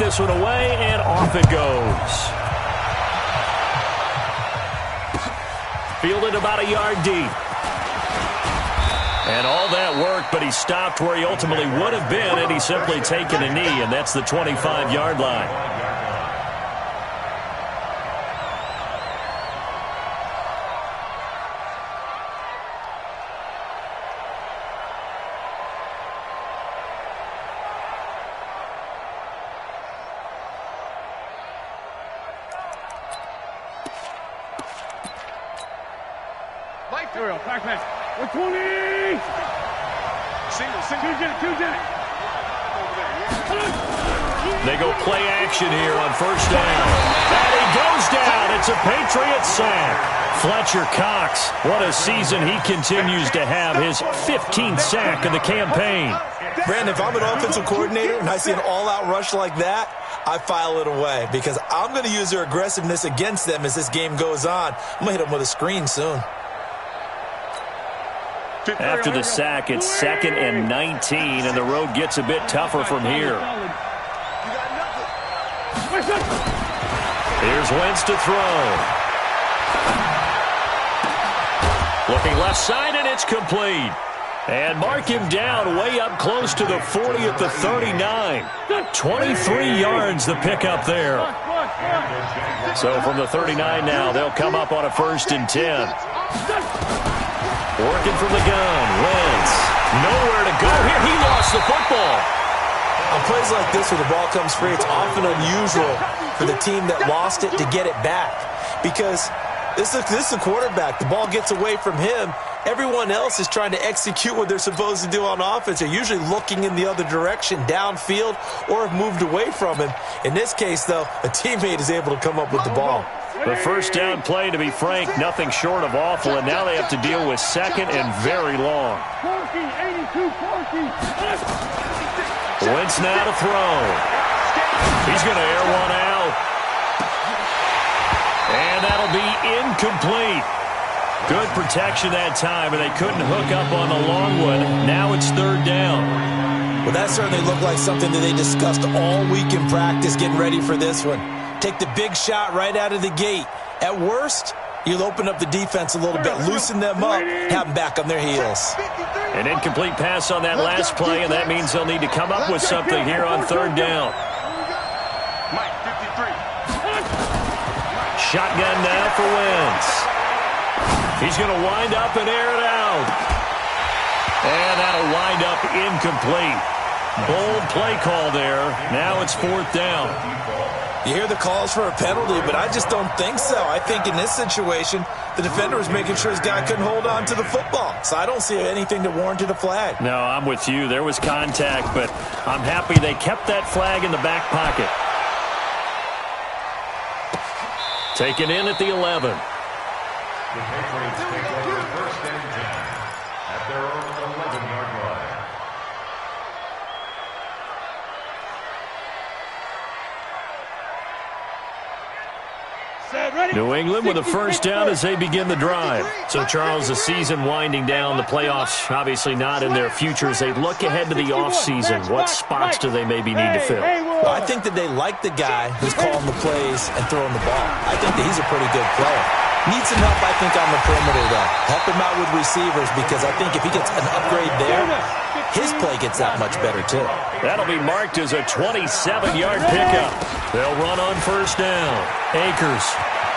this one away, and off it goes. Fielded about a yard deep. And all that work, but he stopped where he ultimately would have been had he simply taken a knee, and that's the 25-yard line. They go play action here on first down. And he goes down. It's a Patriots sack. Fletcher Cox, what a season he continues to have. His 15th sack of the campaign. Brandon, if I'm an offensive coordinator and I see an all-out rush like that, I file it away because I'm going to use their aggressiveness against them as this game goes on. I'm going to hit them with a screen soon. After the sack, it's 2nd and 19, and the road gets a bit tougher from here. Here's Wentz to throw. Looking left side, and it's complete. And mark him down way up close to the 40 at the 39. 23 yards the pickup there. So from the 39 now, they'll come up on a 1st and 10. Working from the gun, Wentz. Nowhere to go here. He lost the football. On plays like this where the ball comes free, it's often unusual for the team that lost it to get it back. Because this is a quarterback. The ball gets away from him. Everyone else is trying to execute what they're supposed to do on offense. They're usually looking in the other direction, downfield, or have moved away from him. In this case, though, a teammate is able to come up with the ball. The first down play, to be frank, nothing short of awful, and now they have to deal with 2nd and very long. Wentz now to throw. He's going to air one out. And that'll be incomplete. Good protection that time, and they couldn't hook up on the long one. Now it's 3rd down. Well, that certainly looked like something that they discussed all week in practice getting ready for this one. Take the big shot right out of the gate. At worst, you'll open up the defense a little bit, loosen them up, have them back on their heels. An incomplete pass on that last play, and that means they'll need to come up with something here on 3rd down. Shotgun now for Wentz. He's going to wind up and air it out. And that'll wind up incomplete. Bold play call there. Now it's 4th down. You hear the calls for a penalty, but I just don't think so. I think in this situation, the defender was making sure his guy couldn't hold on to the football. So I don't see anything that warranted a flag. No, I'm with you. There was contact, but I'm happy they kept that flag in the back pocket. Taken in at the 11. The Patriots take over 1st and 10 at their own 11-yard line. New England with a 1st down as they begin the drive. So, Charles, the season winding down, the playoffs obviously not in their future. As they look ahead to the offseason, what spots do they maybe need to fill? Well, I think that they like the guy who's calling the plays and throwing the ball. I think that he's a pretty good player. Needs some help, I think, on the perimeter, though. Help him out with receivers because I think if he gets an upgrade there, his play gets that much better, too. That'll be marked as a 27-yard pickup. They'll run on 1st down. Akers.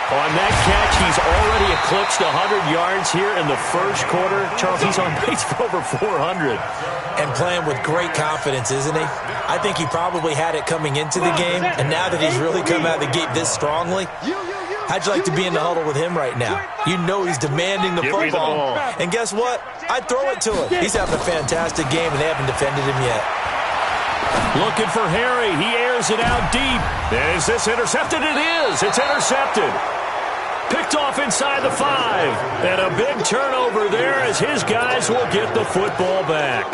On that catch, he's already eclipsed 100 yards here in the 1st quarter. Charles, he's on pace for over 400. And playing with great confidence, isn't he? I think he probably had it coming into the game, and now that he's really come out of the gate this strongly, how'd you like to be in the huddle with him right now? You know he's demanding the football. And guess what? I'd throw it to him. He's having a fantastic game, and they haven't defended him yet. Looking for Harry. He airs it out deep. Is this intercepted? It is. It's intercepted. Picked off inside the 5. And a big turnover there as his guys will get the football back.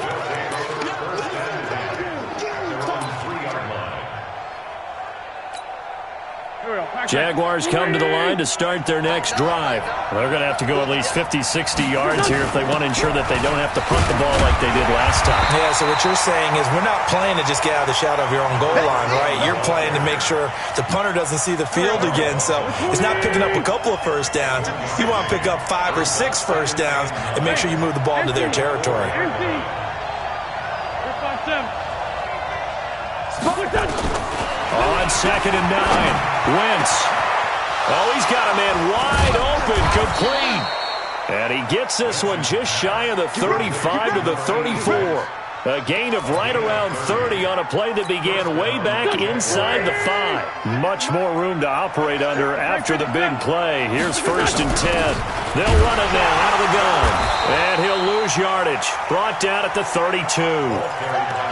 Jaguars come to the line to start their next drive. They're going to have to go at least 50, 60 yards here if they want to ensure that they don't have to punt the ball like they did last time. Yeah, so what you're saying is we're not playing to just get out of the shadow of your own goal line, right? You're playing to make sure the punter doesn't see the field again. So it's not picking up a couple of first downs. You want to pick up 5 or 6 first downs and make sure you move the ball into their territory. On 2nd and 9, Wentz. Oh, he's got a man wide open, complete. And he gets this one just shy of the 35 to the 34. A gain of right around 30 on a play that began way back inside the 5. Much more room to operate under after the big play. Here's 1st and 10. They'll run it now out of the gun. And he'll lose yardage. Brought down at the 32.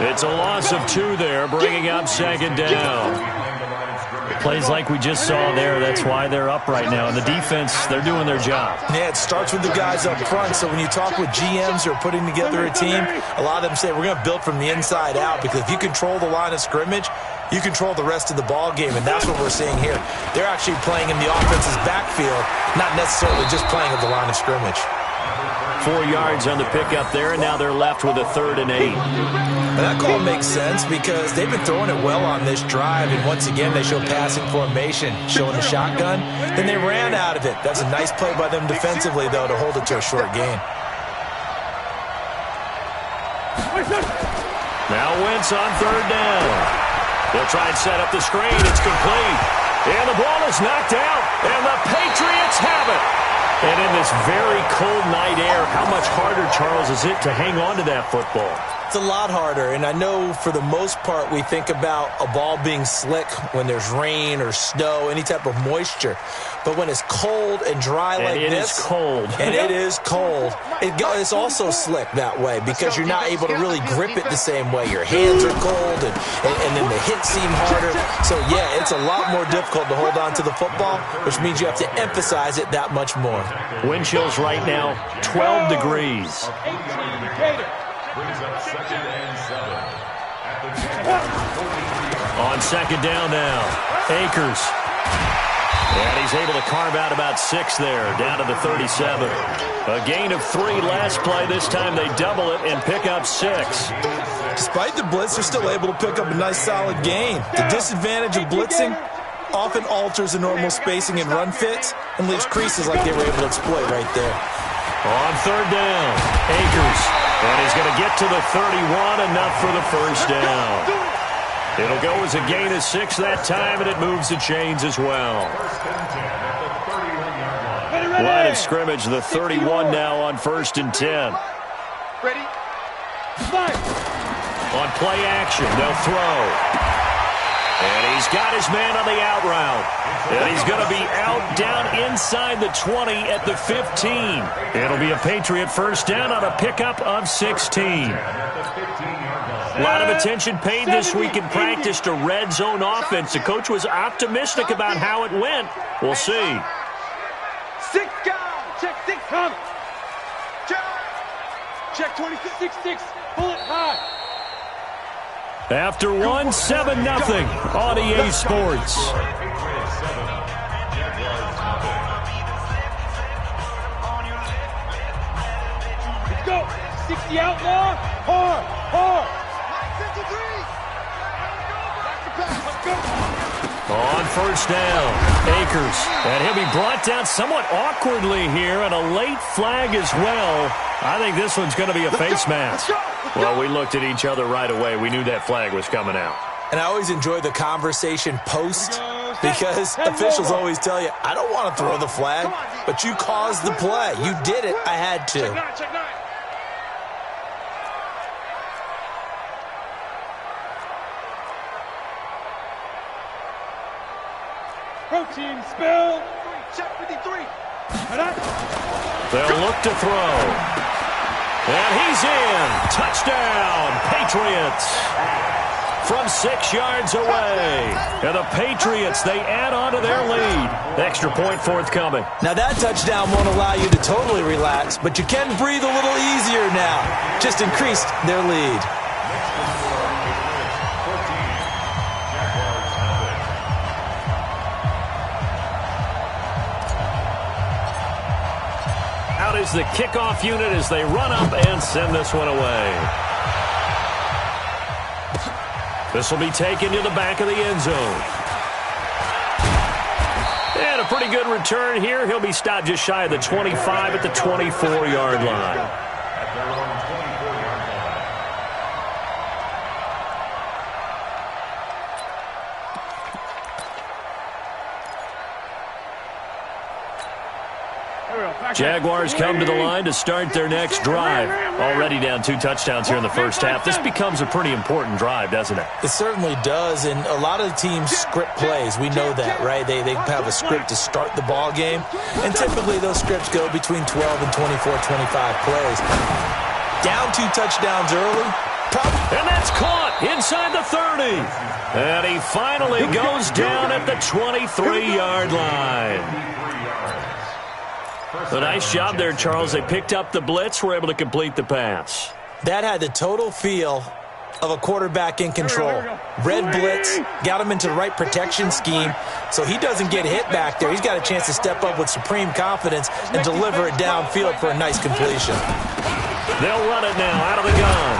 It's a loss of 2 there, bringing up 2nd down. Plays like we just saw there, that's why they're up right now. And the defense, they're doing their job. Yeah, it starts with the guys up front. So when you talk with GMs who are putting together a team, a lot of them say we're going to build from the inside out, because if you control the line of scrimmage, you control the rest of the ball game, and that's what we're seeing here. They're actually playing in the offense's backfield, not necessarily just playing at the line of scrimmage. 4 yards on the pickup there, and now they're left with a 3rd and 8. And that call makes sense because they've been throwing it well on this drive, and once again they show passing formation, showing the shotgun. Then they ran out of it. That's a nice play by them defensively, though, to hold it to a short gain. Now Wentz on 3rd down. They'll try and set up the screen. It's complete. And the ball is knocked out, and the Patriots have it. And in this very cold night air, how much harder, Charles, is it to hang on to that football? It's a lot harder, and I know for the most part we think about a ball being slick when there's rain or snow, any type of moisture. But when it's cold and dry like this, it is cold. And it is cold, it's also slick that way because you're not able to really grip it the same way. Your hands are cold, and then the hits seem harder. So, yeah, it's a lot more difficult to hold on to the football, which means you have to emphasize it that much more. Wind chills right now, 12 degrees. Brings up 2nd and 7. At the On 2nd down now, Akers. And he's able to carve out about 6 there, down to the 37. A gain of 3 last play. This time they double it and pick up 6. Despite the blitz, they're still able to pick up a nice solid gain. The disadvantage of blitzing often alters the normal spacing and run fits and leaves creases like they were able to exploit right there. On 3rd down, Akers. And he's going to get to the 31, enough for the 1st down. It'll go as a gain of 6 that time, and it moves the chains as well. 1st and 10 at the 31-yard line. Line of scrimmage, the 31 now on 1st and 10. Ready? Fight. On play action, they'll throw. And he's got his man on the out route. And he's going to be out down inside the 20 at the 15. It'll be a Patriot 1st down on a pickup of 16. A lot of attention paid this week in practice to red zone offense. The coach was optimistic about how it went. We'll see. 6 guys. Check 6 coming. Check 26-6. Pull it high. After 1, 7-0 on EA Sports. Let's go. 60 outlaw. Hard. Hard. 53. Let's go. On 1st down, Akers. And he'll be brought down somewhat awkwardly here, and a late flag as well. I think this one's going to be a face mask. Well, we looked at each other right away. We knew that flag was coming out. And I always enjoy the conversation post because officials always tell you, I don't want to throw the flag, but you caused the play. You did it. I had to. Check 9. Protein spill. Check 53. They'll look to throw. And he's in. Touchdown, Patriots. From 6 yards away. And the Patriots, they add on to their lead. Extra point forthcoming. Now that touchdown won't allow you to totally relax, but you can breathe a little easier now. Just increased their lead. Here's the kickoff unit as they run up and send this one away. This will be taken to the back of the end zone. And a pretty good return here. He'll be stopped just shy of the 25 at the 24-yard line. At their own 24-yard line. Jaguars come to the line to start their next drive. Already down 2 touchdowns here in the first half. This becomes a pretty important drive, doesn't it? It certainly does, and a lot of the teams script plays. We know that, right? They have a script to start the ball game, and typically those scripts go between 12 and 24, 25 plays. Down 2 touchdowns early. And that's caught inside the 30. And he finally goes down at the 23-yard line. A nice job there, Charles. They picked up the blitz, were able to complete the pass. That had the total feel of a quarterback in control. Red blitz, got him into the right protection scheme, so he doesn't get hit back there. He's got a chance to step up with supreme confidence and deliver it downfield for a nice completion. They'll run it now out of the gun.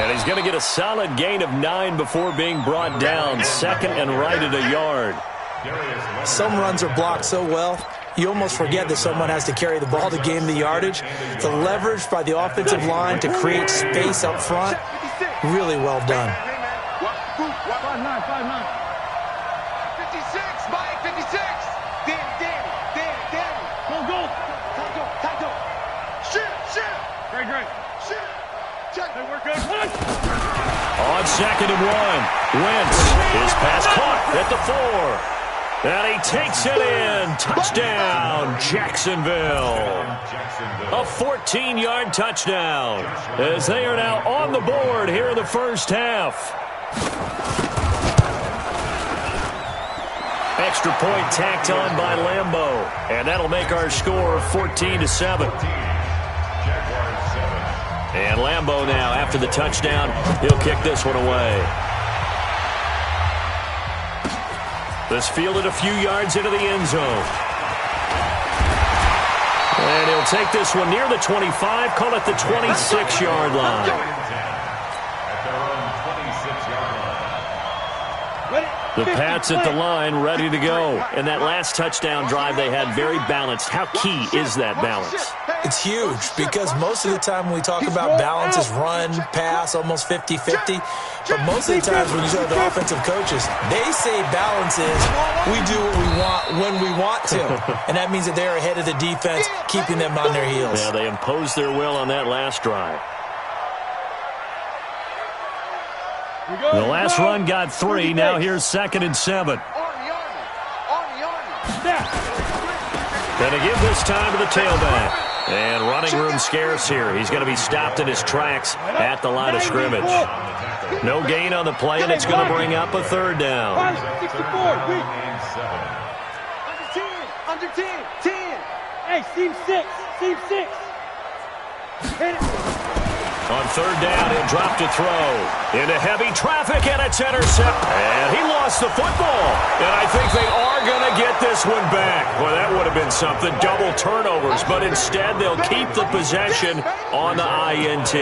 And he's going to get a solid gain of 9 before being brought down. Second and right at a yard. Some runs are blocked so well, you almost forget that someone has to carry the ball to gain the yardage. The leverage by the offensive line to create space up front, really well done. 56, Mike, 56. Danny. Go. Tackle. Shoot. Great. Shoot. Check. They work good. On second and 1, Wentz. His pass caught at the 4. And he takes it in. Touchdown, Jacksonville. A 14-yard touchdown as they are now on the board here in the first half. Extra point tacked on by Lambeau. And that'll make our score 14-7. And Lambeau now, after the touchdown, he'll kick this one away. This fielded a few yards into the end zone. And he'll take this one near the 25, call it the 26-yard line. The Pats at the line, ready to go. And that last touchdown drive they had very balanced. How key is that balance? It's huge because most of the time when we talk about balance is run, pass, almost 50-50. But most of the times when you talk to the offensive coaches, they say balance is we do what we want when we want to. And that means that they're ahead of the defense, keeping them on their heels. Yeah, they imposed their will on that last drive. The last run got 3. Now here's 2nd and 7. Gonna give this time to the tailback. And running room scarce here. He's going to be stopped in his tracks at the line of scrimmage. No gain on the play, and it's going to bring up a 3rd down. 64. Under 10. Hey, seam 6. Hit it. On 3rd down, he'll drop to throw. Into heavy traffic, and it's intercepted. And he lost the football. And I think they are going to get this one back. Well, that would have been something. Double turnovers. But instead, they'll keep the possession on the INT.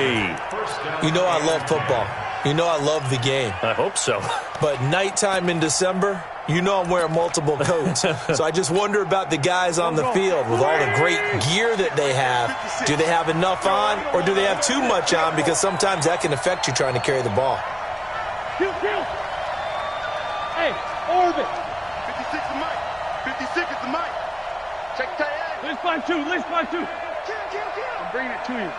You know I love football. You know I love the game. I hope so. But nighttime in December, you know I'm wearing multiple coats. So I just wonder about the guys on the field with all the great gear that they have. Do they have enough on, or do they have too much on? Because sometimes that can affect you trying to carry the ball. Kill. Hey, orbit. 56 is Mike. 56 is the Mike. Check tight end. Let's find 2. Kill. I'm bringing it to you.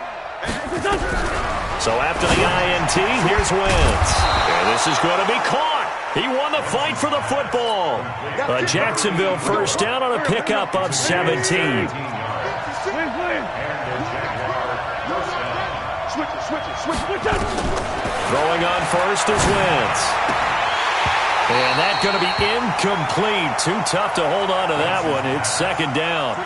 So after the INT, here's Wentz. And this is going to be caught. He won the fight for the football. A Jacksonville first down on a pickup of 17. Switch it. Throwing on first is Wentz. And that's going to be incomplete. Too tough to hold on to that one. It's 2nd down.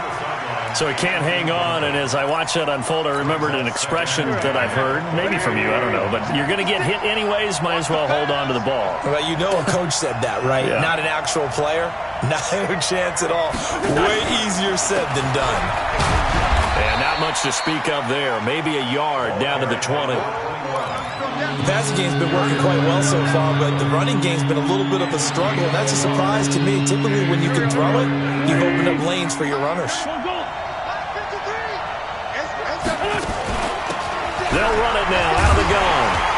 So he can't hang on, and as I watch that unfold, I remembered an expression that I've heard, maybe from you, I don't know, but you're going to get hit anyways, might as well hold on to the ball. Well, you know a coach said that, right? Yeah. Not an actual player. Not a chance at all. Way easier said than done. Not much to speak of there. Maybe a yard down to the 20. The passing game's been working quite well so far, but the running game's been a little bit of a struggle, and that's a surprise to me. Typically, when you can throw it, you've opened up lanes for your runners. They'll run it now out of the gun.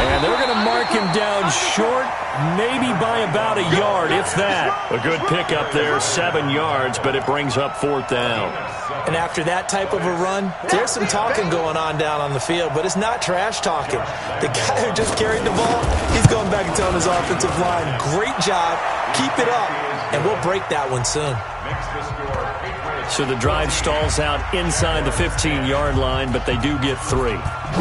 And they're going to mark him down short, maybe by about a yard, if that. A good pickup there, 7 yards, but it brings up 4th down. And after that type of a run, there's some talking going on down on the field, but it's not trash talking. The guy who just carried the ball, he's going back and telling his offensive line, great job, keep it up, and we'll break that one soon. So the drive stalls out inside the 15-yard line, but they do get 3.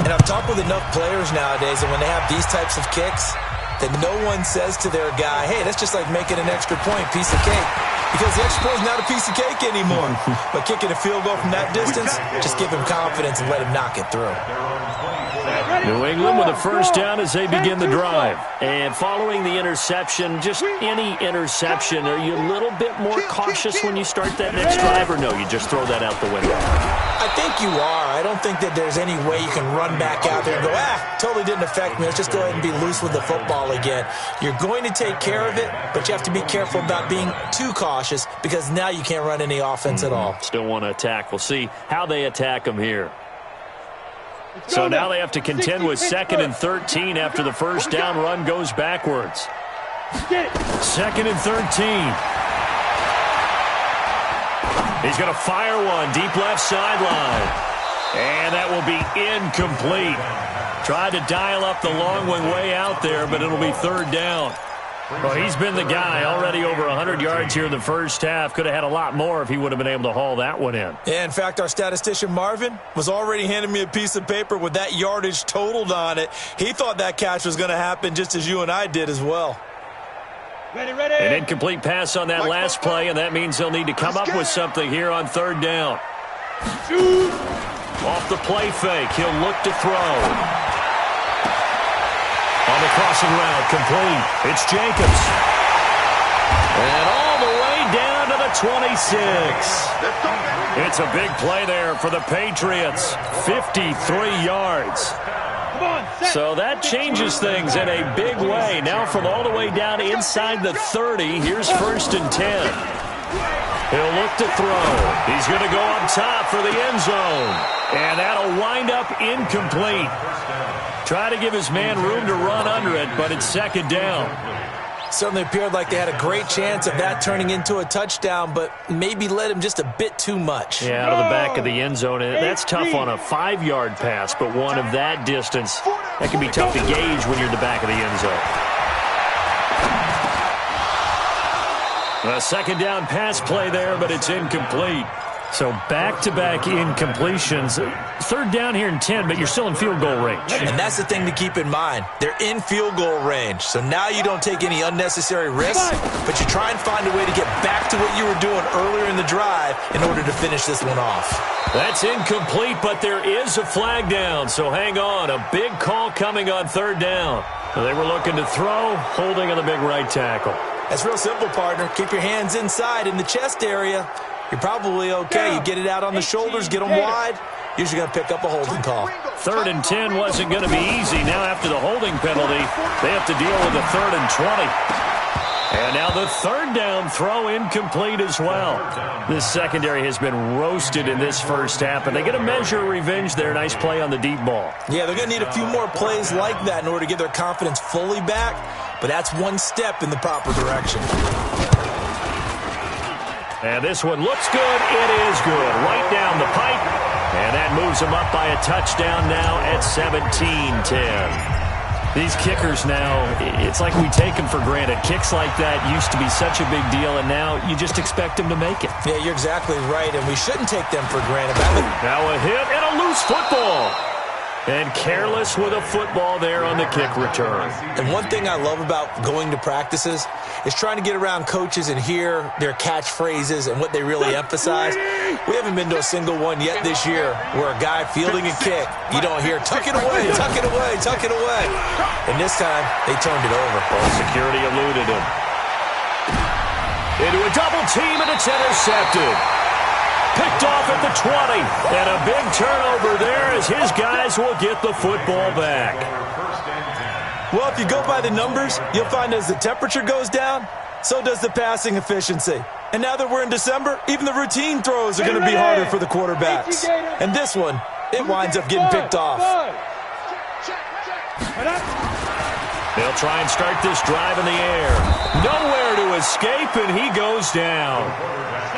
And I've talked with enough players nowadays, and when they have these types of kicks, that no one says to their guy, hey, that's just like making an extra point, piece of cake. Because the extra point is not a piece of cake anymore. But kicking a field goal from that distance, just give him confidence and let him knock it through. New England with a first down as they begin the drive. And following the interception, just any interception, are you a little bit more cautious when you start that next drive, or no, you just throw that out the window? I think you are. I don't think that there's any way you can run back out there and go, totally didn't affect me. Let's just go ahead and be loose with the football again. You're going to take care of it, but you have to be careful about being too cautious because now you can't run any offense at all. Still want to attack. We'll see how they attack them here. So now they have to contend with 2nd and 13 after the first down run goes backwards. 2nd and 13. He's going to fire one deep left sideline. And that will be incomplete. Tried to dial up the long one way out there, but it'll be 3rd down. Well, he's been the guy, already over 100 yards here in the first half. Could have had a lot more if he would have been able to haul that one in. Yeah, in fact, our statistician Marvin was already handing me a piece of paper with that yardage totaled on it. He thought that catch was going to happen just as you and I did as well. Ready, ready. An incomplete pass on that last play, and that means they'll need to come up with something here on 3rd down. Off the play fake, he'll look to throw. On the crossing route, complete. It's Jacobs. And all the way down to the 26. It's a big play there for the Patriots. 53 yards. So that changes things in a big way. Now from all the way down inside the 30, here's 1st and 10. He'll look to throw. He's going to go up top for the end zone. And that'll wind up incomplete. Try to give his man room to run under it, but it's 2nd down. Certainly appeared like they had a great chance of that turning into a touchdown, but maybe led him just a bit too much. Yeah, out of the back of the end zone. And that's tough on a 5-yard pass, but one of that distance, that can be tough to gauge when you're in the back of the end zone. A 2nd down pass play there, but it's incomplete. So back-to-back incompletions. 3rd down here in 10, but you're still in field goal range. And that's the thing to keep in mind. They're in field goal range. So now you don't take any unnecessary risks, but you try and find a way to get back to what you were doing earlier in the drive in order to finish this one off. That's incomplete, but there is a flag down. So hang on. A big call coming on 3rd down. They were looking to throw, holding on the big right tackle. That's real simple, partner. Keep your hands inside in the chest area. You're probably okay. You get it out on the shoulders, get them wide. Usually going to pick up a holding call. 3rd and 10 wasn't going to be easy. Now after the holding penalty, they have to deal with a 3rd and 20. And now the 3rd down throw incomplete as well. This secondary has been roasted in this first half, and they get a measure of revenge there. Nice play on the deep ball. Yeah, they're going to need a few more plays like that in order to get their confidence fully back, but that's one step in the proper direction. And this one looks good. It is good. Right down the pipe. And that moves them up by a touchdown now at 17-10. These kickers now, it's like we take them for granted. Kicks like that used to be such a big deal, and now you just expect them to make it. Yeah, you're exactly right, and we shouldn't take them for granted. Now a hit and a loose football. And careless with a football there on the kick return. And one thing I love about going to practices is trying to get around coaches and hear their catchphrases and what they really emphasize. We haven't been to a single one yet this year where a guy fielding a kick, you don't hear, tuck it away, tuck it away, tuck it away. And this time, they turned it over. Well, security eluded him. Into a double team, and it's intercepted. Picked off at the 20. And a big turnover there as his guys will get the football back. Well, if you go by the numbers, you'll find as the temperature goes down, so does the passing efficiency. And now that we're in December, even the routine throws are going to be harder for the quarterbacks. And this one, it winds up getting picked off. They'll try and start this drive in the air. Nowhere to escape, and he goes down.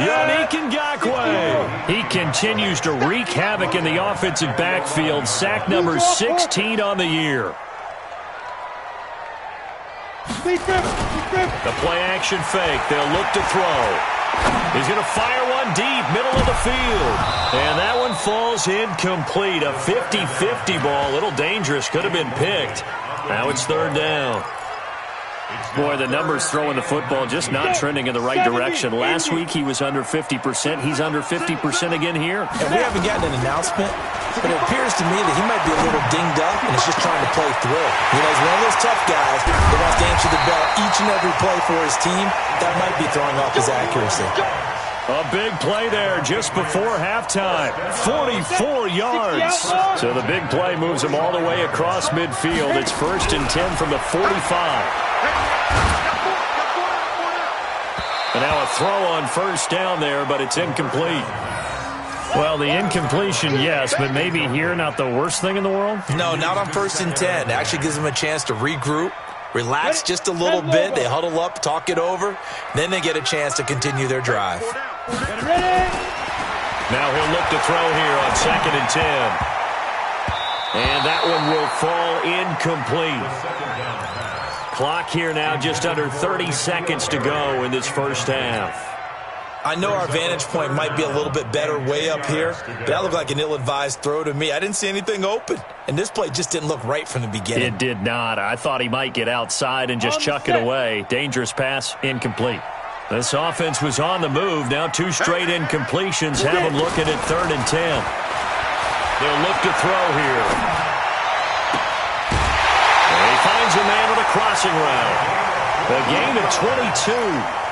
Yannick Ngakoue. He continues to wreak havoc in the offensive backfield. Sack number 16 on the year. The play-action fake. They'll look to throw. He's going to fire one deep, middle of the field. And that one falls incomplete. A 50-50 ball. A little dangerous. Could have been picked. Now it's third down. Boy, the numbers throwing the football just not trending in the right direction. Last week he was under 50%. He's under 50% again here. And we haven't gotten an announcement, but it appears to me that he might be a little dinged up and is just trying to play through. You know, he's one of those tough guys that wants to answer the bell each and every play for his team. That might be throwing off his accuracy. A big play there just before halftime. 44 yards. So the big play moves him all the way across midfield. It's 1st and 10 from the 45. And now a throw on first down there, but it's incomplete. Well, the incompletion, yes, but maybe here not the worst thing in the world? No, not on 1st and 10. It actually gives them a chance to regroup, relax just a little bit. They huddle up, talk it over. Then they get a chance to continue their drive. Now he'll look to throw here on 2nd and 10. And that one will fall incomplete. Clock here now just under 30 seconds to go in this first half. I know our vantage point might be a little bit better way up here, but that looked like an ill-advised throw to me. I didn't see anything open, and this play just didn't look right from the beginning. It did not. I thought he might get outside and just chuck it away. Dangerous pass, incomplete. This offense was on the move. Now 2 straight incompletions have him looking at 3rd and 10. They'll look to throw here. And he finds a man with a crossing route. A gain of 22.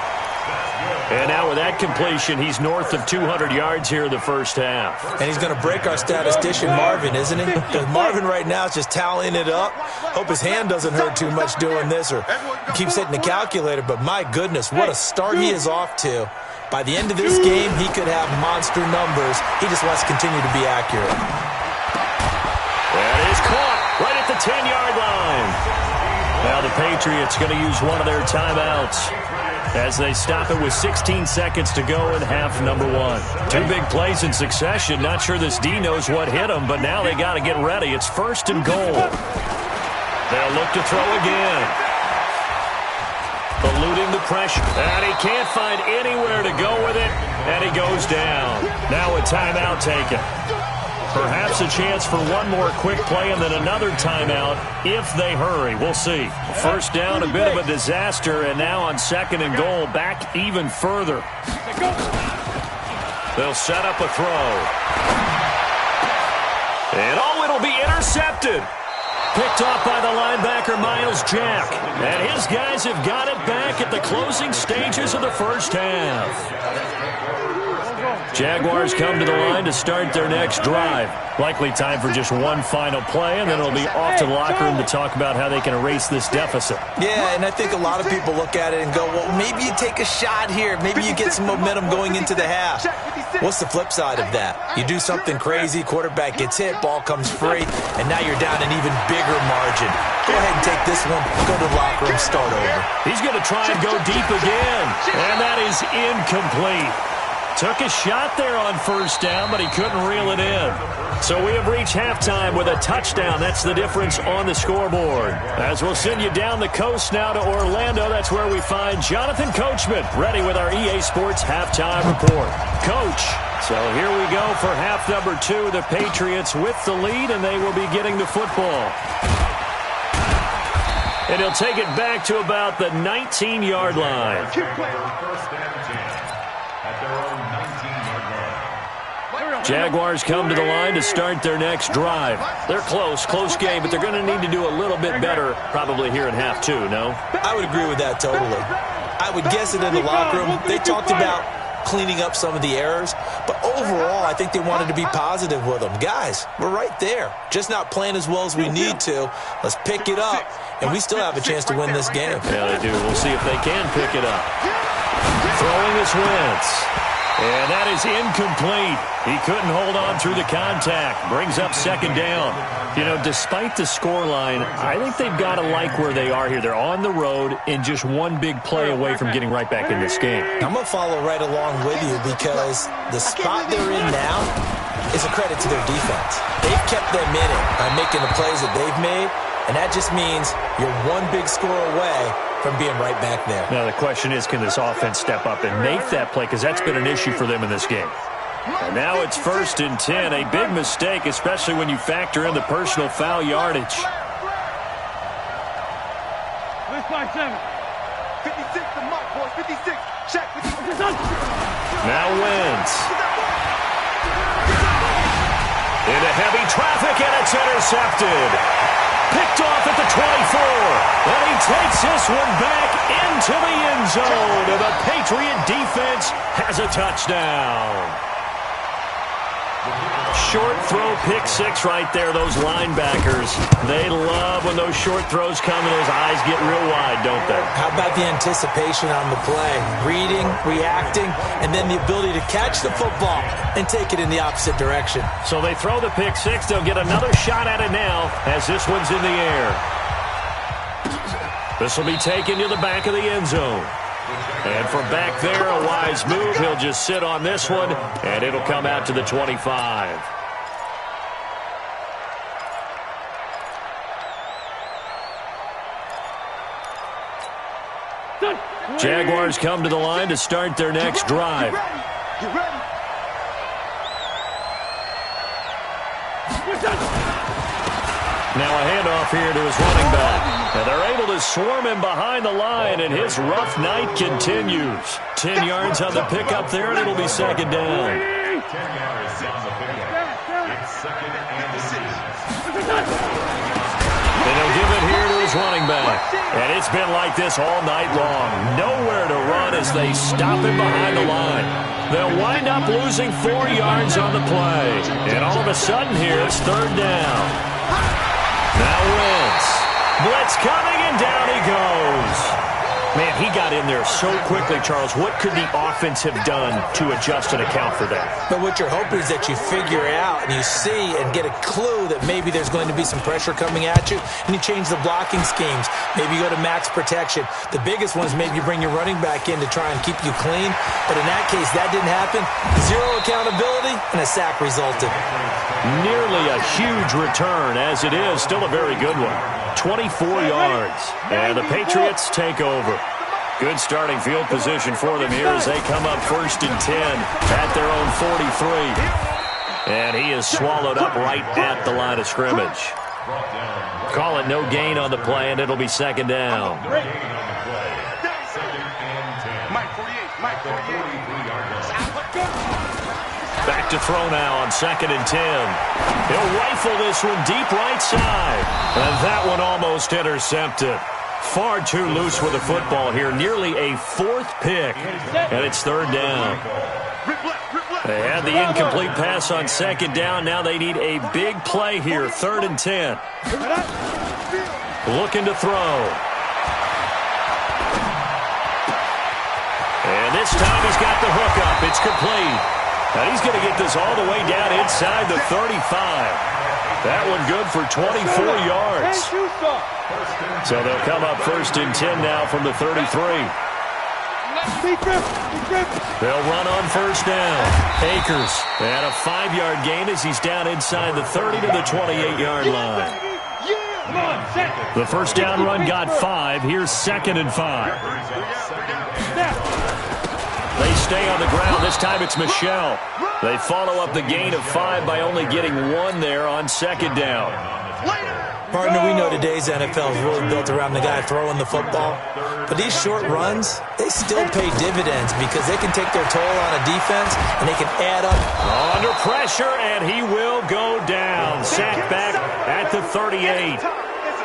And now with that completion, he's north of 200 yards here in the first half. And he's going to break our statistician, Marvin, isn't he? Because Marvin right now is just tallying it up. Hope his hand doesn't hurt too much doing this or keeps hitting the calculator. But my goodness, what a start he is off to. By the end of this game, he could have monster numbers. He just wants to continue to be accurate. That is caught right at the 10-yard line. Now the Patriots going to use one of their timeouts as they stop it with 16 seconds to go in half number 1. 2 big plays in succession. Not sure this D knows what hit them, but now they got to get ready. It's 1st and goal. They'll look to throw again. Eluding the pressure. And he can't find anywhere to go with it, and he goes down. Now a timeout taken. Perhaps a chance for one more quick play and then another timeout if they hurry. We'll see. First down, a bit of a disaster, and now on 2nd and goal, back even further. They'll set up a throw. And it'll be intercepted. Picked off by the linebacker, Miles Jack. And his guys have got it back at the closing stages of the first half. Jaguars come to the line to start their next drive. Likely time for just one final play, and then it'll be off to the locker room to talk about how they can erase this deficit. Yeah, and I think a lot of people look at it and go, well, maybe you take a shot here. Maybe you get some momentum going into the half. What's the flip side of that? You do something crazy, quarterback gets hit, ball comes free, and now you're down an even bigger margin. Go ahead and take this one, go to the locker room, start over. He's going to try and go deep again, and that is incomplete. Took a shot there on first down, but he couldn't reel it in. So we have reached halftime with a touchdown. That's the difference on the scoreboard. As we'll send you down the coast now to Orlando, that's where we find Jonathan Coachman, ready with our EA Sports halftime report. Coach, so here we go for half number 2. The Patriots with the lead, and they will be getting the football. And he'll take it back to about the 19-yard line. Jaguars come to the line to start their next drive. They're close game, but they're going to need to do a little bit better probably here in half 2, no? I would agree with that totally. I would guess it in the locker room. They talked about cleaning up some of the errors. But overall, I think they wanted to be positive with them. Guys, we're right there. Just not playing as well as we need to. Let's pick it up, and we still have a chance to win this game. Yeah, they do. We'll see if they can pick it up. Throwing is Wentz. And that is incomplete. He couldn't hold on through the contact. Brings up second down. You know, despite the scoreline, I think they've got to like where they are here. They're on the road and just one big play away from getting right back in this game. I'm going to follow right along with you because the spot they're in now is a credit to their defense. They've kept them in it by making the plays that they've made, and that just means you're one big score away from being right back there. Now, the question is, can this offense step up and make that play? Because that's been an issue for them in this game. And now it's 1st and 10. A big mistake, especially when you factor in the personal foul yardage. Let's find 7. 56 to Mike, boys. 56. Check. Now Wentz. Into heavy traffic, and it's intercepted. Picked off at the 24. And he takes this one back into the end zone. And the Patriot defense has a touchdown. Short throw, pick six right there, those linebackers. They love when those short throws come and those eyes get real wide, don't they? How about the anticipation on the play? Reading, reacting, and then the ability to catch the football and take it in the opposite direction. So they throw the pick six. They'll get another shot at it now as this one's in the air. This will be taken to the back of the end zone. And from back there, a wise move. He'll just sit on this one, and it'll come out to the 25. Jaguars come to the line to start their next drive. Now a handoff here to his running back. And they're able to swarm him behind the line, and his rough night continues. 10 yards on the pickup there, and it'll be second down. 10 yards on the pickup. It's second and 6. And he'll give it here to his running back. And it's been like this all night long. Nowhere to run as they stop him behind the line. They'll wind up losing 4 yards on the play. And all of a sudden here, it's third down. Now Wentz. Blitz coming, and down he goes. Man, he got in there so quickly, Charles. What could the offense have done to adjust and account for that? But what you're hoping is that you figure out and you see and get a clue that maybe there's going to be some pressure coming at you, and you change the blocking schemes. Maybe you go to max protection. The biggest one is maybe you bring your running back in to try and keep you clean. But in that case, that didn't happen. Zero accountability, and a sack resulted. Nearly a huge return, as it is. Still a very good one. 24 yards. And the Patriots take over. Good starting field position for them here as they come up 1st and 10 at their own 43. And he is swallowed up right at the line of scrimmage. Call it no gain on the play, and it'll be second down. Back to throw now on 2nd and 10. He'll rifle this one deep right side. And that one almost intercepted. Far too loose with the football here. Nearly a 4th pick. And it's third down. They had the incomplete pass on 2nd down. Now they need a big play here. 3rd and 10. Looking to throw. And this time he's got the hook up. It's complete. And he's going to get this all the way down inside the 35. That one good for 24 yards. So they'll come up 1st and 10 now from the 33. They'll run on 1st down. Akers and a 5-yard gain as he's down inside the 30 to the 28-yard line. The 1st down run got 5. Here's 2nd and 5. They stay on the ground. This time it's Michel. They follow up the gain of 5 by only getting 1 there on 2nd down. Partner, we know today's NFL is really built around the guy throwing the football. But these short runs, they still pay dividends because they can take their toll on a defense and they can add up. Under pressure, and he will go down. Sacked back at the 38.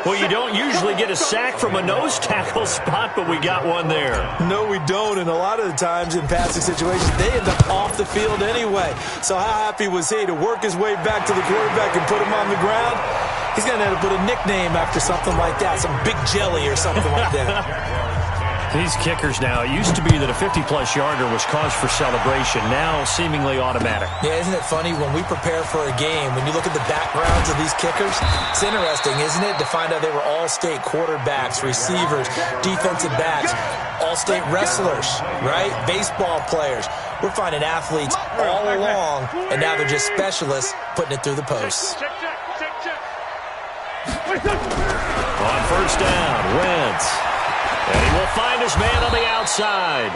Well, you don't usually get a sack from a nose tackle spot, but we got one there. No, we don't, and a lot of the times in passing situations, they end up off the field anyway. So how happy was he to work his way back to the quarterback and put him on the ground? He's going to have to put a nickname after something like that, some Big Jelly or something like that. These kickers now, it used to be that a 50-plus yarder was cause for celebration, now seemingly automatic. Yeah, isn't it funny when we prepare for a game, when you look at the backgrounds of these kickers, it's interesting, isn't it, to find out they were all-state quarterbacks, receivers, defensive backs, all-state wrestlers, right? Baseball players. We're finding athletes all along, and now they're just specialists putting it through the posts. On first down, Wentz. And he will find his man on the outside.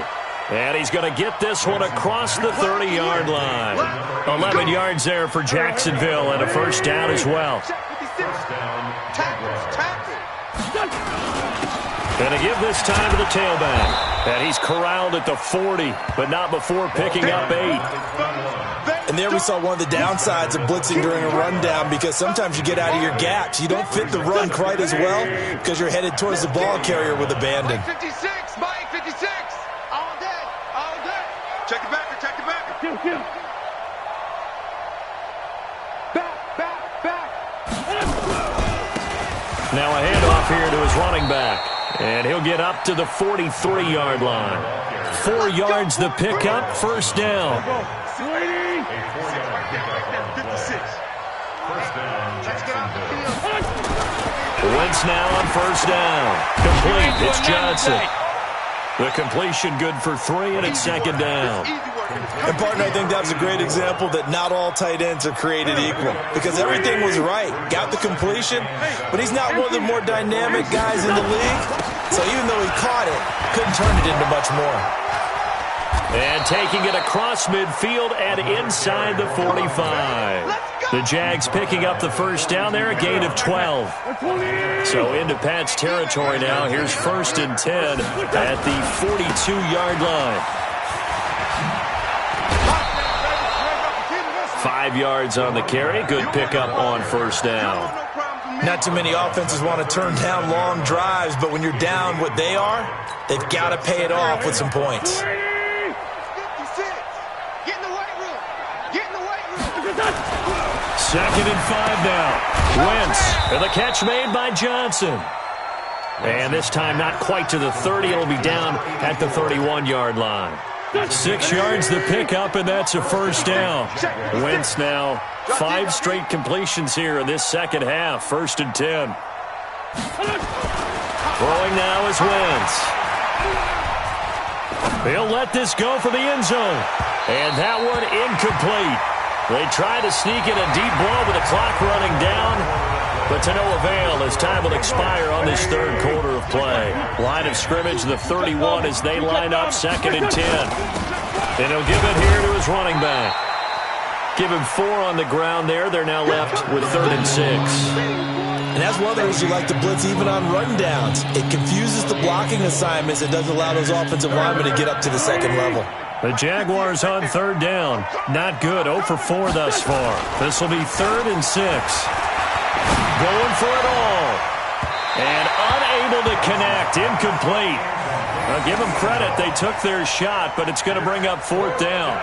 And he's going to get this one across the 30-yard line. 11 yards there for Jacksonville and a first down as well. Going to give this time to the tailback. And he's corralled at the 40, but not before picking up 8. And there we saw one of the downsides of blitzing during a rundown, because sometimes you get out of your gaps. You don't fit the run quite as well because you're headed towards the ball carrier with abandon. Mike 56, all day, all day. Check it back. Kill. Back. Now a handoff here to his running back. And he'll get up to the 43-yard line. 4 yards the pickup, first down. Wentz now on first down. Complete. It's Johnson. The completion good for 3, and it's second down. And, partner, I think that was a great example that not all tight ends are created equal, because everything was right. Got the completion, but he's not one of the more dynamic guys in the league. So even though he caught it, couldn't turn it into much more. And taking it across midfield and inside the 45. The Jags picking up the first down there, a gain of 12. So into Pat's territory now. Here's first and 10 at the 42-yard line. 5 yards on the carry. Good pickup on first down. Not too many offenses want to turn down long drives, but when you're down what they are, they've got to pay it off with some points. Second and 5 now. Wentz, and the catch made by Johnson. And this time not quite to the 30. It'll be down at the 31-yard line. 6 yards the pickup, and that's a first down. Wentz now 5 straight completions here in this second half. First and 10. Throwing now is Wentz. He'll let this go for the end zone. And that one incomplete. They try to sneak in a deep blow with the clock running down, but to no avail as time will expire on this third quarter of play. Line of scrimmage, the 31 as they line up second and 10. And he'll give it here to his running back. Give him 4 on the ground there. They're now left with third and 6. And that's one of those you like to blitz even on rundowns. It confuses the blocking assignments. It doesn't allow those offensive linemen to get up to the second level. The Jaguars on third down. Not good. 0 for 4 thus far. This will be third and 6. Going for it all. And unable to connect. Incomplete. I'll give them credit. They took their shot, but it's going to bring up fourth down.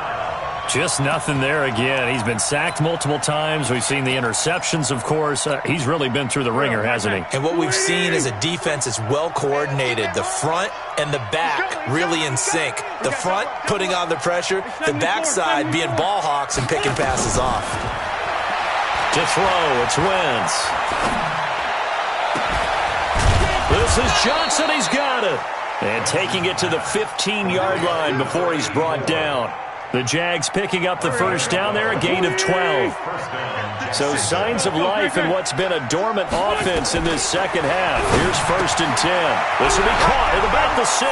Just nothing there again. He's been sacked multiple times. We've seen the interceptions, of course. He's really been through the ringer, hasn't he? And what we've seen is a defense that's well coordinated. The front and the back really in sync. The front putting on the pressure. The backside being ball hawks and picking passes off. To throw, it's Wentz. This is Johnson. He's got it. And taking it to the 15-yard line before he's brought down. The Jags picking up the first down there, a gain of 12. So signs of life in what's been a dormant offense in this second half. Here's first and 10. This will be caught at about the 6.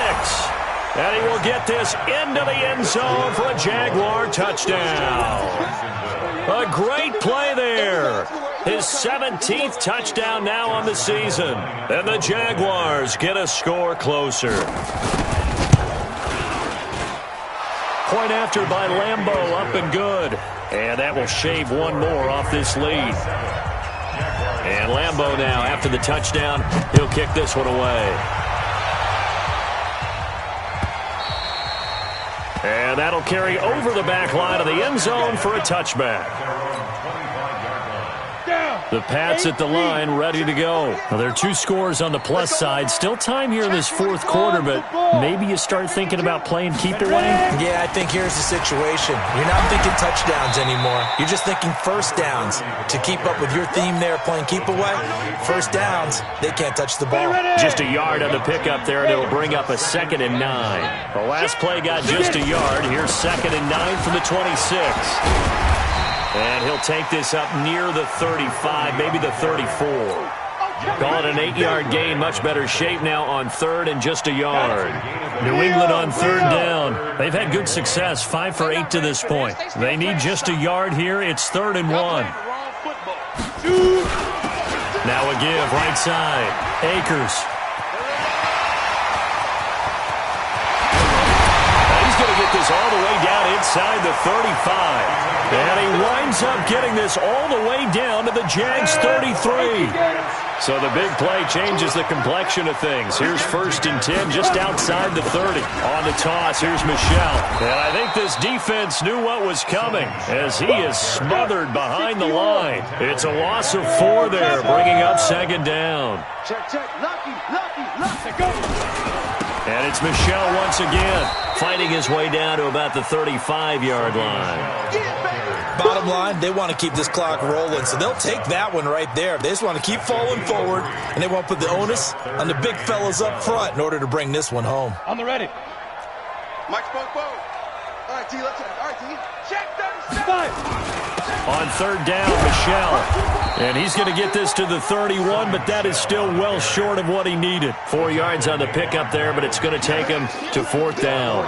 And he will get this into the end zone for a Jaguar touchdown. A great play there. His 17th touchdown now on the season. And the Jaguars get a score closer. Point after by Lambeau, up and good. And that will shave one more off this lead. And And Lambeau now, after the touchdown, he'll kick this one away. And that'll carry over the back line of the end zone for a touchback. The Pats at the line, ready to go. Well, there are 2 scores on the plus side. Still time here in this fourth quarter, but maybe you start thinking about playing keep away? Yeah, I think here's the situation. You're not thinking touchdowns anymore. You're just thinking first downs. To keep up with your theme there, playing keep away, first downs, they can't touch the ball. Just a yard on the pickup there, and it'll bring up a 2nd and 9. The last play got just a yard. Here's 2nd and 9 from the 26. And he'll take this up near the 35, maybe the 34. Call it an 8-yard gain. Much better shape now on 3rd and just a yard. New England on 3rd down. They've had good success, 5 for 8 to this point. They need just a yard here. It's 3rd and 1. Now a give, right side. Akers. He's going to get this all the way down inside the 35. And he winds up getting this all the way down to the Jags 33. So the big play changes the complexion of things. Here's 1st and 10 just outside the 30. On the toss, here's Michel. And I think this defense knew what was coming as he is smothered behind the line. It's a loss of 4 there, bringing up 2nd down. Check. Lucky. Go. And it's Michel once again, fighting his way down to about the 35-yard line. Bottom line, they want to keep this clock rolling, so they'll take that one right there. They just want to keep falling forward, and they won't put the onus on the big fellas up front in order to bring this one home. On the ready. Mike spoke. All right, T, let's check. All right, T. Check 37. On 3rd down, Michel. And he's going to get this to the 31, but that is still well short of what he needed. 4 yards on the pickup there, but it's going to take him to 4th down.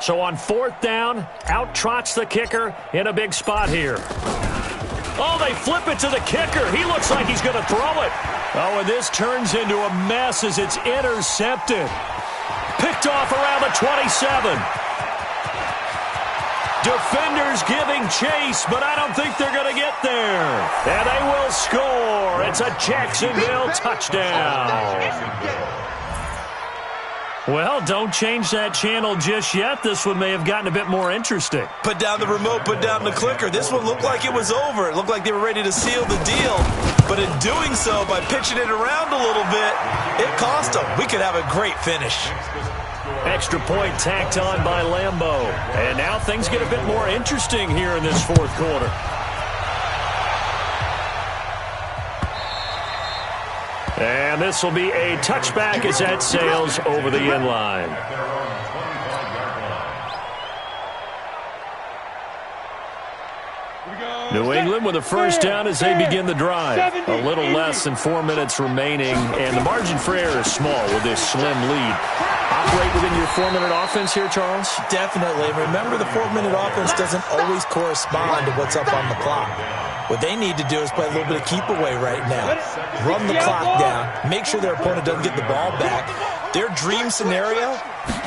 So on 4th down, out trots the kicker in a big spot here. Oh, they flip it to the kicker. He looks like he's going to throw it. Oh, and this turns into a mess as it's intercepted. Picked off around the 27. Defenders giving chase, but I don't think they're going to get there. And they will score. It's a Jacksonville touchdown. Well, don't change that channel just yet. This one may have gotten a bit more interesting. Put down the remote, put down the clicker. This one looked like it was over. It looked like they were ready to seal the deal. But in doing so, by pitching it around a little bit, it cost them. We could have a great finish. Extra point tacked on by Lambeau. And now things get a bit more interesting here in this fourth quarter. And this will be a touchback as that sails over the end line. New England with a first down as they begin the drive. A little less than 4 minutes remaining, and the margin for error is small with this slim lead. Operate within your 4-minute offense here, Charles? Definitely. Remember, the 4-minute offense doesn't always correspond to what's up on the clock. What they need to do is play a little bit of keep away right now. Run the clock down. Make sure their opponent doesn't get the ball back. Their dream scenario,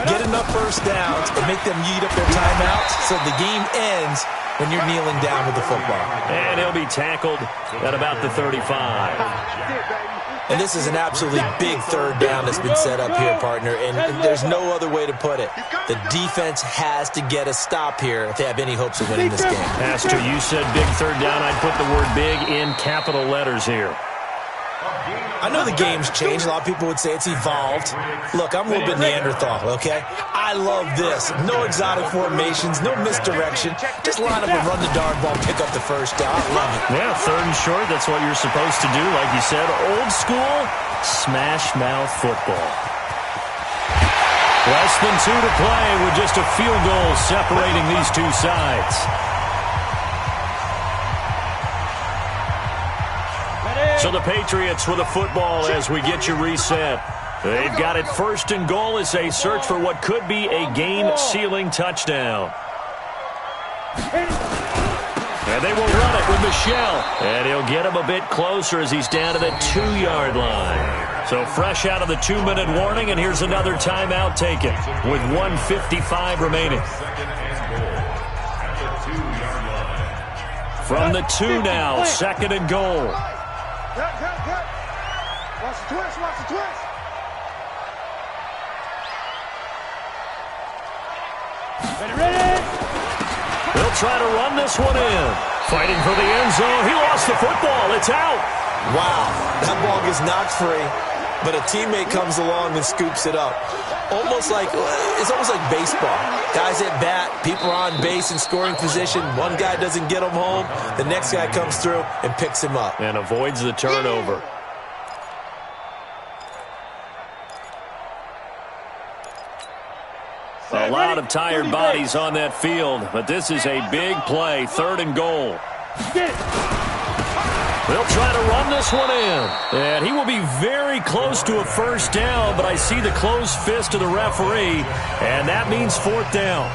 get enough first downs and make them eat up their timeouts so the game ends when you're kneeling down with the football. And he'll be tackled at about the 35. And this is an absolutely big third down that's been set up here, partner, and there's no other way to put it. The defense has to get a stop here if they have any hopes of winning this game. Pastor, you said big third down. I'd put the word big in capital letters here. I know the game's changed. A lot of people would say it's evolved. Look, I'm a little bit Neanderthal, okay? I love this. No exotic formations, no misdirection. Just line up and run the darn ball, pick up the first down. I love it. Yeah, third and short, that's what you're supposed to do. Like you said, old school, smash mouth football. Less than 2 to play with just a field goal separating these two sides. So the Patriots with a football as we get you reset. They've got it first and goal as they search for what could be a game-sealing touchdown. And they will run it with Michelle. And he'll get him a bit closer as he's down to the 2-yard line. So fresh out of the 2-minute warning, and here's another timeout taken with 1:55 remaining. From the 2 now, 2nd and goal. Watch the twist, watch the twist. Ready. They'll try to run this one in. Fighting for the end zone. He lost the football. It's out. Wow, that ball gets knocked free, but a teammate comes along and scoops it up. It's almost like baseball. Guys at bat, people are on base in scoring position. One guy doesn't get him home. The next guy comes through and picks him up. And avoids the turnover. A lot of tired bodies on that field, but this is a big play, 3rd and goal. They'll try to run this one in. And he will be very close to a first down, but I see the closed fist of the referee, and that means 4th down.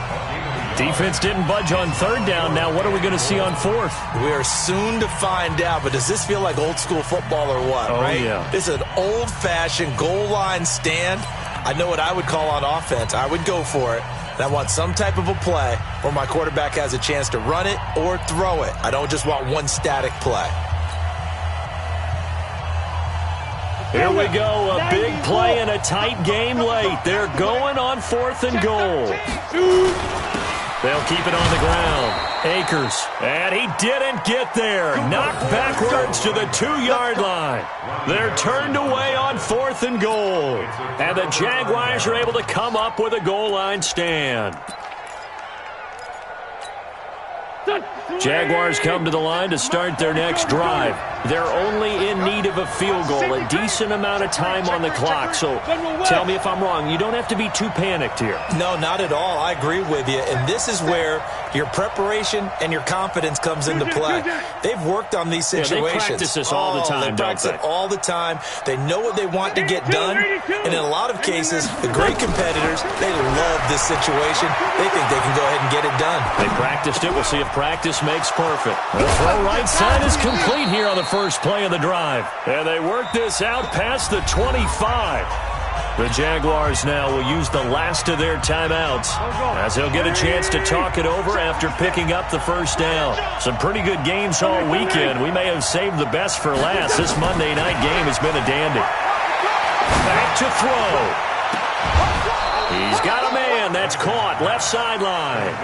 Defense didn't budge on 3rd down. Now what are we going to see on 4th? We are soon to find out, but does this feel like old school football or what, right? Yeah. This is an old-fashioned goal line stand. I know what I would call on offense. I would go for it. And I want some type of a play where my quarterback has a chance to run it or throw it. I don't just want one static play. Here we go, a big play in a tight game late. They're going on 4th and goal. They'll keep it on the ground. Akers, and he didn't get there. Knocked backwards to the 2-yard line. They're turned away on 4th and goal. And the Jaguars are able to come up with a goal line stand. Jaguars come to the line to start their next drive. They're only in need of a field goal, a decent amount of time on the clock. So tell me if I'm wrong. You don't have to be too panicked here. No, not at all. I agree with you. And this is where your preparation and your confidence comes into play. They've worked on these situations. They practice this all the time, They practice it all the time. They know what they want to get done. And in a lot of cases, the great competitors, they love this situation. They think they can go ahead and get it done. They practiced it. We'll see if practice makes perfect. The throw right side is complete here on the first play of the drive. And they work this out past the 25. The Jaguars now will use the last of their timeouts as they'll get a chance to talk it over after picking up the first down. Some pretty good games all weekend. We may have saved the best for last. This Monday night game has been a dandy. Back to throw. He's got a man. That's caught. Left sideline.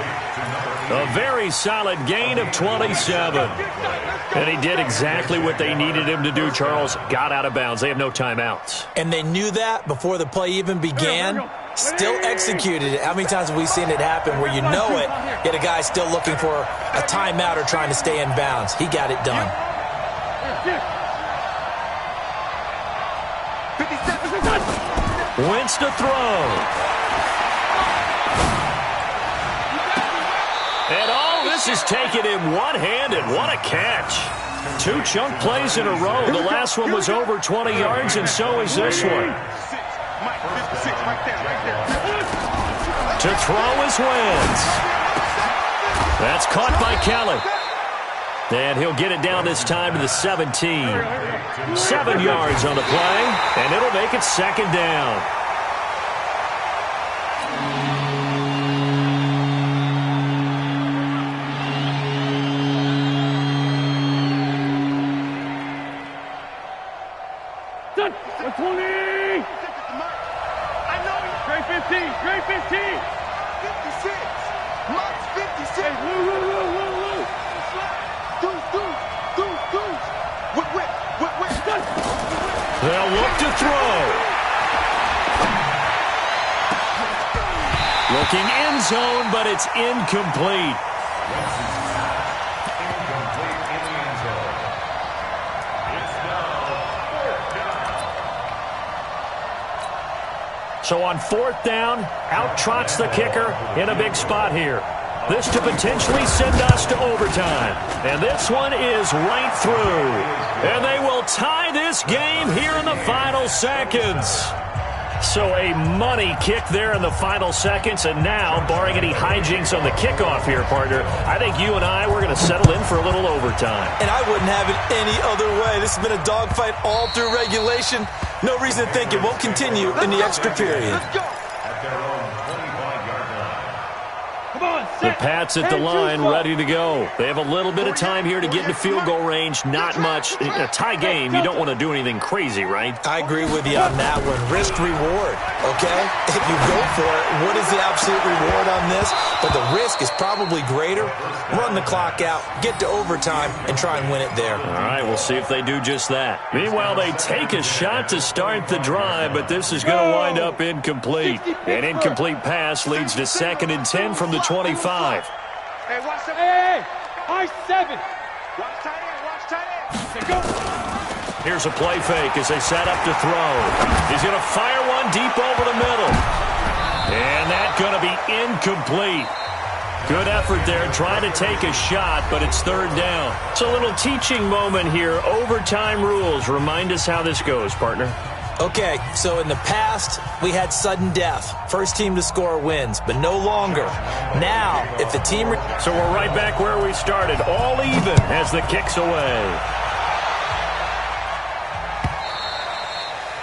A very solid gain of 27. And he did exactly what they needed him to do, Charles. Got out of bounds. They have no timeouts. And they knew that before the play even began. Still executed it. How many times have we seen it happen where you know it, yet a guy's still looking for a timeout or trying to stay in bounds? He got it done. Wentz to throw. And all this is taken in one-handed. What a catch. 2 chunk plays in a row. The last one was over 20 yards, and so is this one. To throw is Wentz. That's caught by Kelly. And he'll get it down this time to the 17. 7 yards on the play, and it'll make it 2nd down. They'll look to throw. Looking end zone, but it's incomplete. So on 4th down, out trots the kicker in a big spot here. This to potentially send us to overtime. And this one is right through. And they will tie this game here in the final seconds. So a money kick there in the final seconds, and now, barring any hijinks on the kickoff here, partner, I think you and we're going to settle in for a little overtime. And I wouldn't have it any other way. This has been a dogfight all through regulation. No reason to think it won't continue in the extra period. At their own 25-yard line. The Pats at the line, ready to go. They have a little bit of time here to get into field goal range. Not much. In a tie game, you don't want to do anything crazy, right? I agree with you on that one. Risk reward, okay? If you go for it, what is the absolute reward on this? But the risk is probably greater. Run the clock out, get to overtime, and try and win it there. All right, we'll see if they do just that. Meanwhile, they take a shot to start the drive, but this is going to wind up incomplete. An incomplete pass leads to 2nd and 10 from the 25. Hey, watch the hey, I-7. Watch tight end, watch tight end. Go. Here's a play fake as they set up to throw. He's going to fire one deep over the middle. And that's going to be incomplete. Good effort there, trying to take a shot, but it's 3rd down. It's a little teaching moment here. Overtime rules. Remind us how this goes, partner. Okay, so in the past, we had sudden death. First team to score wins, but no longer. Now, if the team... So we're right back where we started, all even as the kick's away.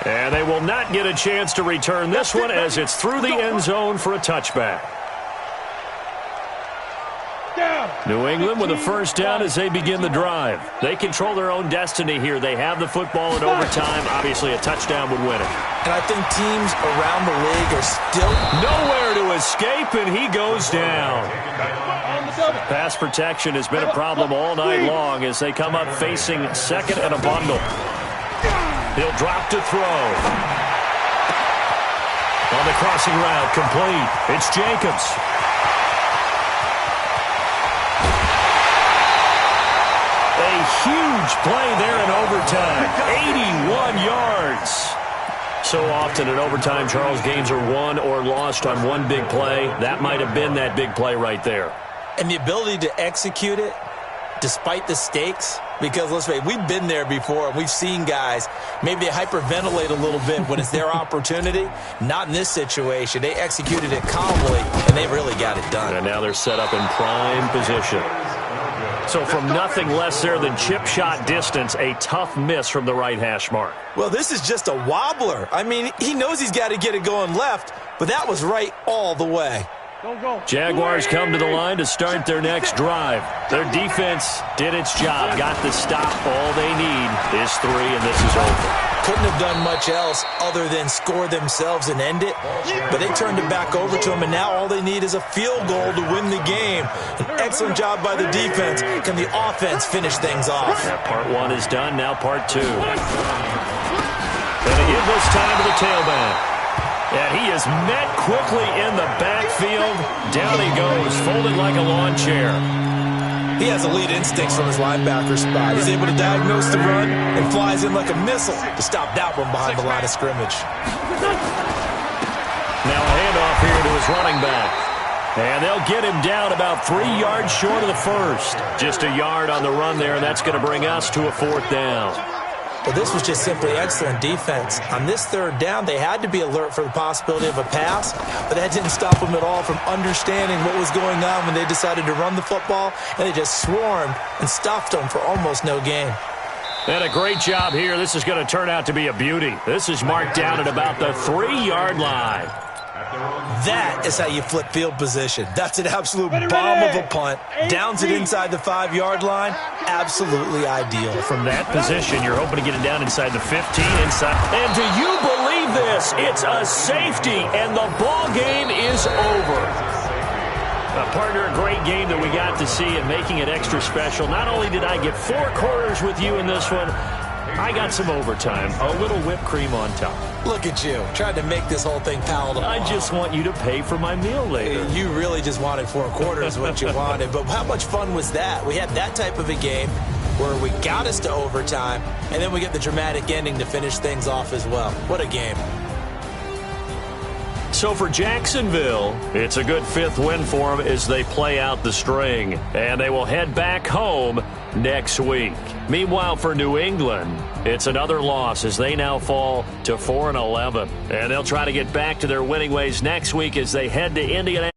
And they will not get a chance to return this one as it's through the end zone for a touchback. New England with a first down as they begin the drive. They control their own destiny here. They have the football in overtime. Obviously, a touchdown would win it. And I think teams around the league are still... Nowhere to escape, and he goes down. Pass protection has been a problem all night long as they come up facing 2nd and a bundle. He'll drop to throw. On the crossing route, complete. It's Jacobs. A huge play there in overtime. 81 yards. So often in overtime, Charles, games are won or lost on one big play. That might have been that big play right there. And the ability to execute it despite the stakes, because let's face it, we've been there before. We've seen guys, maybe they hyperventilate a little bit when it's their opportunity. Not in this situation. They executed it calmly, and they really got it done. And now they're set up in prime position. So from nothing less there than chip shot distance, a tough miss from the right hash mark. Well, this is just a wobbler. I mean, he knows he's got to get it going left, but that was right all the way. Jaguars come to the line to start their next drive. Their defense did its job, got the stop. All they need is 3, and this is over. Couldn't have done much else other than score themselves and end it, but they turned it back over to them, and now all they need is a field goal to win the game. An excellent job by the defense. Can the offense finish things off? Yeah, part 1 is done, now part 2. And they give this time to the tailback. And he is met quickly in the backfield. Down he goes, folded like a lawn chair. He has elite instincts from his linebacker spot. He's able to diagnose the run and flies in like a missile to stop that one behind the line of scrimmage. Now a handoff here to his running back. And they'll get him down about 3 yards short of the first. Just a yard on the run there, and that's going to bring us to a 4th down. Well, this was just simply excellent defense. On this 3rd down, they had to be alert for the possibility of a pass, but that didn't stop them at all from understanding what was going on when they decided to run the football, and they just swarmed and stuffed them for almost no gain. And a great job here. This is going to turn out to be a beauty. This is marked down at about the 3-yard line. That is how you flip field position. That's an absolute bomb of a punt. Downs it inside the 5-yard line. Absolutely ideal. From that position, you're hoping to get it down inside the 15. And do you believe this? It's a safety, and the ball game is over. Partner, a great game that we got to see and making it extra special. Not only did I get 4 quarters with you in this one, I got some overtime, a little whipped cream on top. Look at you, trying to make this whole thing palatable. I just want you to pay for my meal later. You really just wanted 4 quarters, what you wanted. But how much fun was that? We had that type of a game where we got us to overtime, and then we get the dramatic ending to finish things off as well. What a game. So for Jacksonville, it's a good 5th win for them as they play out the string. And they will head back home next week. Meanwhile, for New England, it's another loss as they now fall to 4-11. And they'll try to get back to their winning ways next week as they head to Indianapolis.